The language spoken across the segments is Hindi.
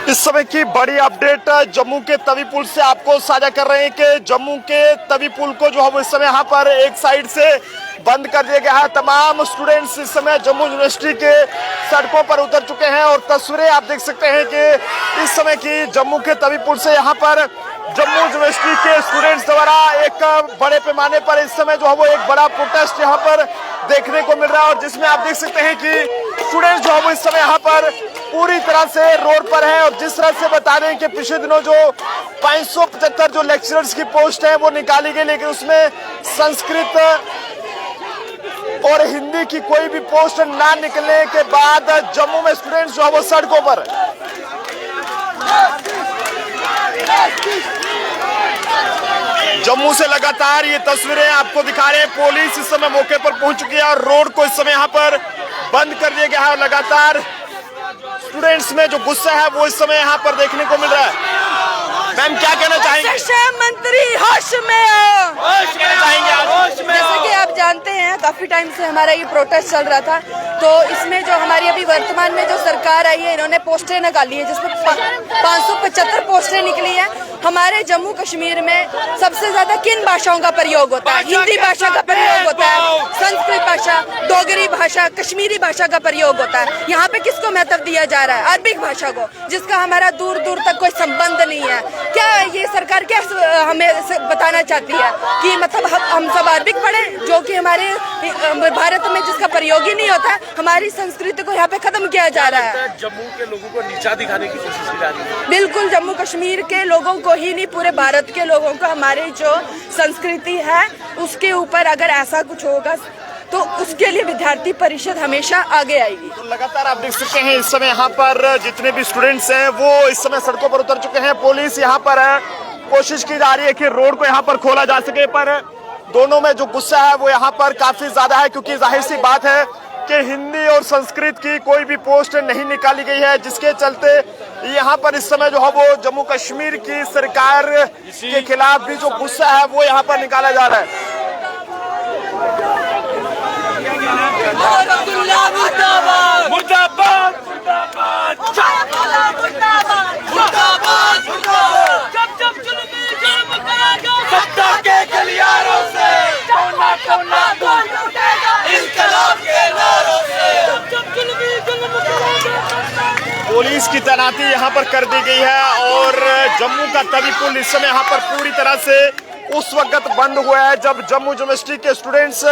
इस समय की बड़ी अपडेट जम्मू के तवी पुल से आपको साझा कर रहे हैं कि जम्मू के तवी पुल को जो है वो इस समय यहाँ पर एक साइड से बंद कर दिया गया है। तमाम स्टूडेंट्स इस समय जम्मू यूनिवर्सिटी के सड़कों पर उतर चुके हैं और तस्वीरें आप देख सकते हैं कि इस समय की जम्मू के तवी पुल से यहाँ पर जम्मू यूनिवर्सिटी के स्टूडेंट्स द्वारा एक बड़े पैमाने पर इस समय जो है वो एक बड़ा प्रोटेस्ट यहाँ पर देखने को मिल रहा है और जिसमें आप देख सकते हैं कि स्टूडेंट्स जो है वो इस समय यहाँ पर पूरी तरह से रोड पर है। और जिस तरह से बता दें कि पिछले दिनों जो 575 जो लेक्चरर्स की पोस्ट है वो निकाली गई, लेकिन उसमें संस्कृत और हिंदी की कोई भी पोस्ट ना निकलने के बाद जम्मू में स्टूडेंट्स जो है वो सड़कों पर जम्मू से लगातार ये तस्वीरें आपको दिखा रहे हैं। पुलिस इस समय मौके पर पहुंच चुकी है और रोड को इस समय यहाँ पर बंद कर दिया गया है और लगातार स्टूडेंट्स में जो गुस्सा है वो इस समय यहाँ पर देखने को मिल रहा है। मैम क्या कहना चाहेंगे? शिक्षा मंत्री होश में जैसे कि आप जानते हैं काफी टाइम से हमारा ये प्रोटेस्ट चल रहा था, तो इसमें जो हमारी अभी वर्तमान में जो सरकार आई है इन्होंने पोस्टें निकाली है जिसमें 575 पोस्टें निकली है। हमारे जम्मू कश्मीर में सबसे ज्यादा किन भाषाओं का प्रयोग होता है? हिंदी भाषा का प्रयोग होता है, संस्कृत भाषा, डोगरी भाषा, कश्मीरी भाषा का प्रयोग होता है। यहाँ पे किसको महत्व दिया जा रहा है? अरबिक भाषा को, जिसका हमारा दूर दूर तक कोई संबंध नहीं है। क्या ये सरकार क्या हमें बताना चाहती है कि मतलब हम सब अरबिक पढ़े, जो कि हमारे भारत में जिसका प्रयोग ही नहीं होता है। हमारी संस्कृति को यहाँ पे खत्म किया जा रहा है। जम्मू के लोगों को नीचा दिखाने की कोशिश की जा रही है। बिल्कुल, जम्मू कश्मीर के लोगों को ही नहीं, पूरे भारत के लोगों को हमारी जो संस्कृति है उसके ऊपर अगर ऐसा कुछ होगा तो उसके लिए विद्यार्थी परिषद हमेशा आगे आएगी। तो लगातार आप देख सकते हैं इस समय यहाँ पर जितने भी स्टूडेंट्स हैं वो इस समय सड़कों पर उतर चुके हैं। पुलिस यहाँ पर है, कोशिश की जा रही है कि रोड को यहाँ पर खोला जा सके, पर दोनों में जो गुस्सा है वो यहाँ पर काफी ज्यादा है, क्योंकि जाहिर सी बात है कि हिंदी और संस्कृत की कोई भी पोस्ट नहीं निकाली गई है, जिसके चलते यहाँ पर इस समय जो है वो जम्मू कश्मीर की सरकार के खिलाफ भी जो गुस्सा है वो यहाँ पर निकाला जा रहा है। पुलिस की तैनाती यहाँ पर कर दी गई है और जम्मू का तवी पुल इस समय यहाँ पर पूरी तरह से उस वक्त बंद हुआ है जब जम्मू यूनिवर्सिटी के स्टूडेंट्स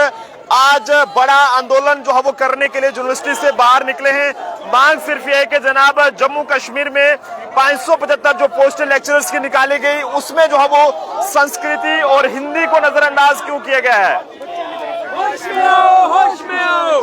आज बड़ा आंदोलन जो है वो करने के लिए यूनिवर्सिटी से बाहर निकले हैं। मांग सिर्फ ये है कि जनाब जम्मू कश्मीर में 575 जो पोस्टल लेक्चरर्स की निकाली गई उसमें जो है वो संस्कृति और हिंदी को नजरअंदाज क्यों किया गया है। होश में आओ, होश में आओ।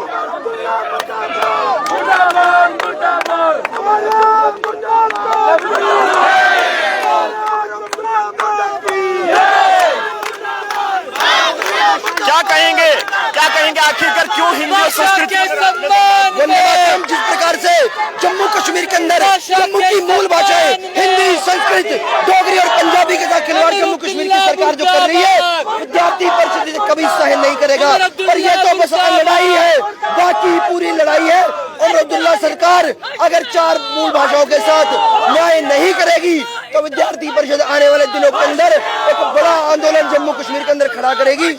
क्या कहेंगे आखिरकार क्यों हिंदी और संस्कृति जिस प्रकार से जम्मू कश्मीर के अंदर जम्मू की मूल भाषाएं हिंदी, संस्कृत, डोगरी और पंजाबी के साथ खिलवाड़ जम्मू कश्मीर की सरकार जो कर रही है विद्यार्थी परिषद कभी सहन नहीं करेगा। पर यह तो बस लड़ाई है, बाकी पूरी लड़ाई है। और अब्दुल्ला सरकार अगर 4 मूल भाषाओं के साथ न्याय नहीं करेगी तो विद्यार्थी परिषद आने वाले दिनों के अंदर एक बड़ा आंदोलन जम्मू कश्मीर के अंदर खड़ा करेगी।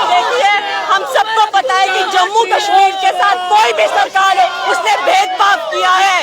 देखिए, हम सबको पता है कि जम्मू कश्मीर के साथ कोई भी सरकार है उसने भेदभाव किया है।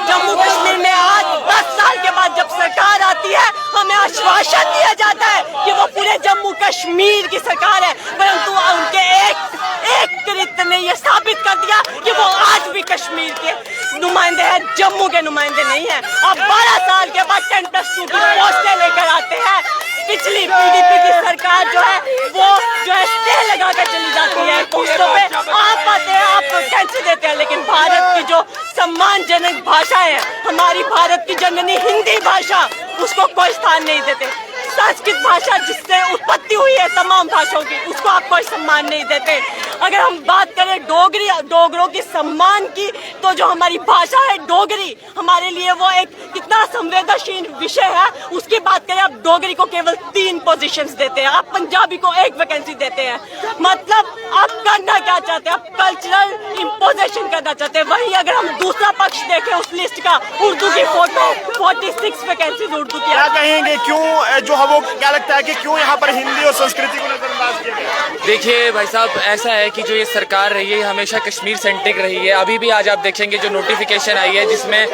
जम्मू कश्मीर में आज 10 साल के बाद जब सरकार आती है हमें आश्वासन दिया जाता है कि वो पूरे जम्मू कश्मीर की सरकार है, परंतु उनके एक कृत्य ने यह साबित कर दिया कि वो आज भी कश्मीर के नुमाइंदे हैं, जम्मू के नुमाइंदे नहीं है। अब 12 साल के बाद 10+2 की पोस्टें लेकर आते हैं। पिछली पीडीपी की सरकार जो है वो जो है स्टे लगा कर चली जाती है पोस्टों पे। आप आते हैं, आप कैंसिल देते हैं, लेकिन भारत की जो सम्मानजनक भाषा है, हमारी भारत की जननी हिंदी भाषा, उसको कोई स्थान नहीं देते। संस्कृत भाषा जिससे उत्पत्ति हुई है तमाम भाषाओं की, उसको आप कोई सम्मान नहीं देते। अगर हम बात करें डोगरों के सम्मान की, तो जो हमारी भाषा है डोगरी, हमारे लिए वो एक कितना संवेदनशील विषय है। उसकी बात करें, आप डोगरी को केवल 3 पोजीशंस देते हैं, आप पंजाबी को 1 वैकेंसी देते हैं। मतलब आप करना क्या चाहते हैं? आप कल्चरल इम्पोजिशन करना चाहते हैं। वहीं अगर हम दूसरा पक्ष देखें उस लिस्ट का, उर्दू की 46 वैकेंसीज उर्दू की। क्या कहेंगे, क्यों जो है वो क्या लगता है कि क्यों यहाँ पर हिंदी और संस्कृति को नजरअंदाज किया गया? देखिए भाई साहब, ऐसा है कि जो ये सरकार रही है हमेशा कश्मीर सेंट्रिक रही है। अभी भी आज आप देखेंगे जो नोटिफिकेशन आई है जिसमें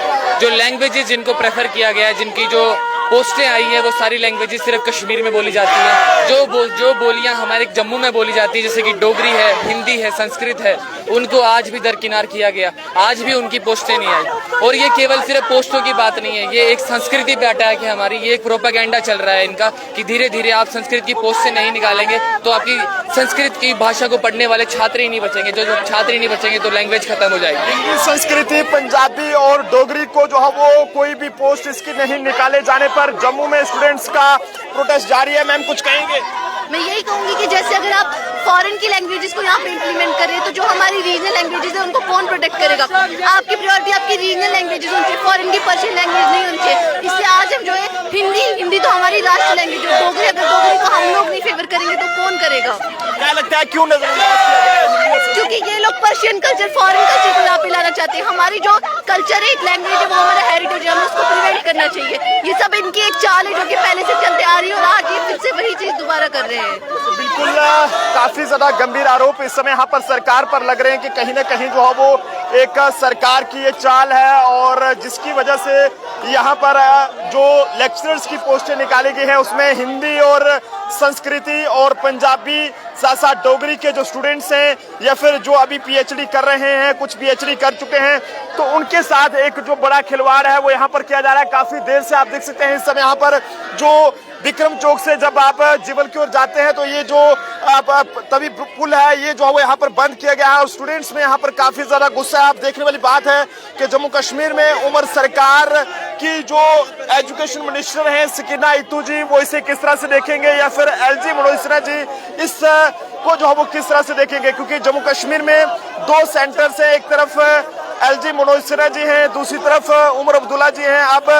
जो लैंग्वेजेस जिनको प्रेफर किया गया है, जिनकी जो पोस्टें आई है, वो सारी लैंग्वेजेस सिर्फ कश्मीर में बोली जाती हैं। जो बोलियां हमारे जम्मू में बोली जाती है, जैसे कि डोगरी है, हिंदी है, संस्कृत है, उनको आज भी दरकिनार किया गया। आज भी उनकी पोस्टें नहीं आई। और ये केवल सिर्फ पोस्टों की बात नहीं है, ये एक संस्कृति पे अटैक है हमारी। ये एक प्रोपेगेंडा चल रहा है इनका कि धीरे धीरे आप संस्कृत की पोस्ट से नहीं निकालेंगे तो आपकी संस्कृत की भाषा को पढ़ने वाले छात्र ही नहीं बचेंगे। जो छात्र ही नहीं बचेंगे तो लैंग्वेज खत्म हो जाएगी। हिंदी, संस्कृति, पंजाबी और डोगरी को जो है वो कोई भी पोस्ट इसकी नहीं निकाले जाने पर जम्मू में स्टूडेंट्स का प्रोटेस्ट जारी है। मैम कुछ कहेंगे? मैं यही कहूंगी कि जैसे अगर आप फॉरेन की लैंग्वेजेस को यहाँ पे इम्प्लीमेंट करें तो जो हमारी रीजनल लैंग्वेजेस है उनको कौन प्रोटेक्ट करेगा? आपकी प्रायोरिटी आपकी रीजनल लैंग्वेजेस होनी चाहिए, फॉरेन की पर्शियन लैंग्वेज नहीं होनी चाहिए। इसलिए आज हम जो है हिंदी तो हमारी राष्ट्रीय लैंग्वेज है। डोगरी, अगर डोगरी को हम लोग नहीं फेवर करेंगे तो कौन करेगा? क्या लगता है क्यों नजरअंदाज किया गया है हिंदी और संस्कृति? क्योंकि ये लोग पर्शियन कल्चर, फॉरेन कल्चर को यहाँ पे लाना चाहते हैं। हमारी जो कल्चर है, एक लैंग्वेज है, वो हमारा हेरिटेज है, हमें उसको प्रिवेंट करना चाहिए। ये सब इनकी एक चाल है जो कि पहले से चलते आ रही है और आज ये फिर से वही चीज दोबारा कर रहे हैं। बिल्कुल काफी ज्यादा गंभीर आरोप इस समय यहाँ पर सरकार पर लग रहे हैं कि कहीं ना कहीं जो है वो एक सरकार की ये चाल है और जिसकी वजह से यहाँ पर जो लेक्चरर्स की पोस्टें निकाली गई है उसमें हिंदी और संस्कृति और पंजाबी, साथ साथ डोगरी के जो स्टूडेंट्स हैं या फिर जो अभी पीएचडी कर रहे हैं, कुछ पीएचडी कर चुके हैं, तो उनके साथ एक जो बड़ा खिलवाड़ है वो यहाँ पर किया जा रहा है। काफी देर से आप देख सकते हैं इस समय यहाँ पर जो विक्रम चौक से जब आप जिवल की ओर जाते हैं तो ये जो तवी पुल है ये जो है वो यहाँ पर बंद किया गया है और स्टूडेंट्स में यहाँ पर काफी ज्यादा गुस्सा है। आप देखने वाली बात है कि जम्मू कश्मीर में उमर सरकार की जो एजुकेशन मिनिस्टर हैं सकीना इतू जी, वो इसे किस तरह से देखेंगे या फिर एलजी मनोज सिन्हा जी इस को जो है वो किस तरह से देखेंगे, क्योंकि जम्मू कश्मीर में 2 सेंटर से, एक तरफ एलजी मनोज सिन्हा जी हैं, दूसरी तरफ उमर अब्दुल्ला जी हैं। अब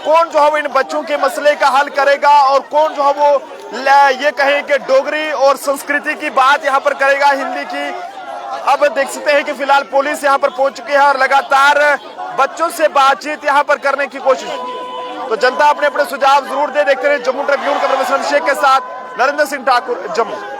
कौन जो है वो इन बच्चों के मसले का हल करेगा और कौन जो है वो ये कहें कि डोगरी और संस्कृति की बात यहाँ पर करेगा, हिंदी की? अब देख सकते हैं कि फिलहाल पुलिस यहाँ पर पहुंच चुकी है और लगातार बच्चों से बातचीत यहाँ पर करने की कोशिश। तो जनता अपने अपने सुझाव जरूर दे। देखते रहे जम्मू ट्रिब्यून, कैमरामैन शेख के साथ नरेंद्र सिंह ठाकुर, जम्मू।